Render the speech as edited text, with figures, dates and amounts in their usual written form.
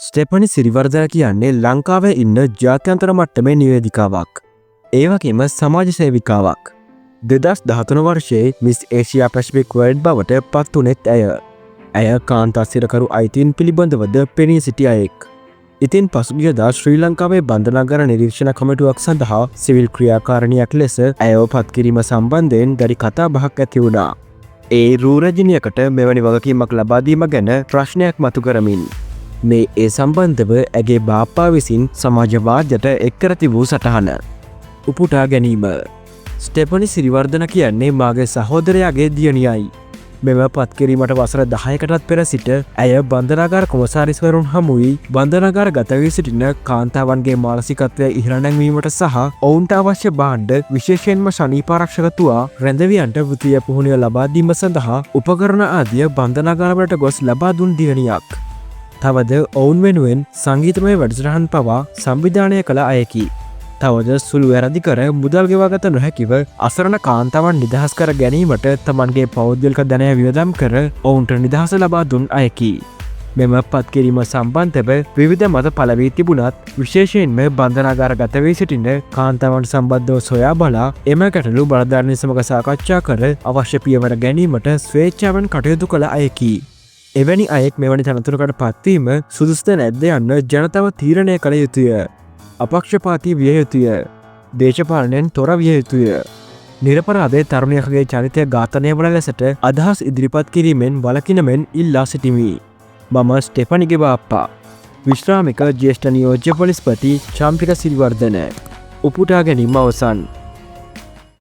ස්ටෙපනි සිරිවර්ධන කියන්නේ ලංකාවේ ඉන්න ජාත්‍යන්තර මට්ටමේ නිවේදිකාවක්. ඒවගේම සමාජ සේවිකාවක්. 2013 වර්ෂයේ මිස් ඒෂියා පැසිෆික් වර්ල්ඩ් බවට පත් වුණෙත් ඇය. ඇය කාන්තාසිරකරු අයිතීන් පිළිබඳවද පෙනී සිටි අයෙක්. ඉතින් පසුගියදා ශ්‍රී ලංකාවේ බන්ධනාගාර නිරීක්ෂණ කමිටුවක් සඳහා සිවිල් ක්‍රියාකාරණයක් ලෙස ඇයව පත්කිරීම සම්බන්ධයෙන් දැඩි කතා බහක් ඇති වුණා. ඒ රූරජිනියකට මෙවැනි වගකීමක් ලබාදීම ගැන ප්‍රශ්නයක් මතු කරමින්. මේ ඒ සම්බන්ධව ඇගේ බාප්පා විසින් සමාජවාදයට එක්කර තිබූ සටහන. උපුටා ගැනීම. ස්ටෙපනි සිරිවර්ධන කියන්නේ මාගේ සහෝදරයාගේ දියණියයි. මෙම පත්කිරීමට වසර 10කටත් පෙර සිට ඇය බන්ධනාගාර කොමසාරිස්වරුන් හමුවී බන්ධනාගාර ගත වී සිටින කාන්තාවන්ගේ මානසිකත්වය ඉහළ නැංවීමට සහ ඔවුන්ට අවශ්‍ය භාණ්ඩ විශේෂයෙන්ම ශනීපාරක්ෂක තුවා රැඳවියන්ට වෘත්තීය පුහුණුව ලබා දීම සඳහා උපකරණ ආදිය බන්ධනාගාරවලට ගොස් ලබා දුන් දියණියක්. තවද ඔවුන් වෙනුවෙන් සංගීතමය වැඩසටහන් පවා සංවිධානය කළ අයකි. තවද සුළු වැරදි කර මුදල් ගෙවාගත නොහැකිව අසරණ කාන්තාවන් නිදහස් කර ගැනීමට තමන්ගේ පෞද්ගලික ධනය වියදම් කර ඔවුන්ට නිදහස ලබා දුන් අයකි. මෙම පත්කිරීම සම්බන්ධව විවිධ මත පළවී තිබුණත් විශේෂයෙන්ම බන්ධනාගාර ගත වී සිටින කාන්තාවන් සම්බන්ධව සොයා බලා එම ගැටලු බලධාරීන් සමග සාකච්ඡා කර අවශ්‍ය පියවර ගැනීමට ස්වේච්ඡාවෙන් කටයුතු කළ අයකි. එවැනි අයෙක් මෙවැනි තනතුරකට පත්වීම සුදුසුද නැද්ද යන්න ජනතාව තීරණය කළ යුතුය. අපක්ෂපාතී විය යුතුය. දේශපාලනයෙන් තොර විය යුතුය. නිරපරාධ තරුණියකගේ චරිතය ඝාතනය වන ලෙසට අදහස් ඉදිරිපත් කිරීමෙන් වළකින මෙන් ඉල්ලා සිටිමි. මම ස්ටෙපනිගේ බාප්පා. විශ්‍රාමික ජ්‍යෙෂ්ඨ නියෝජ්‍ය පොලිස්පති චම්පික සිරිවර්ධන. උපුටා ගැනීම අවසන්.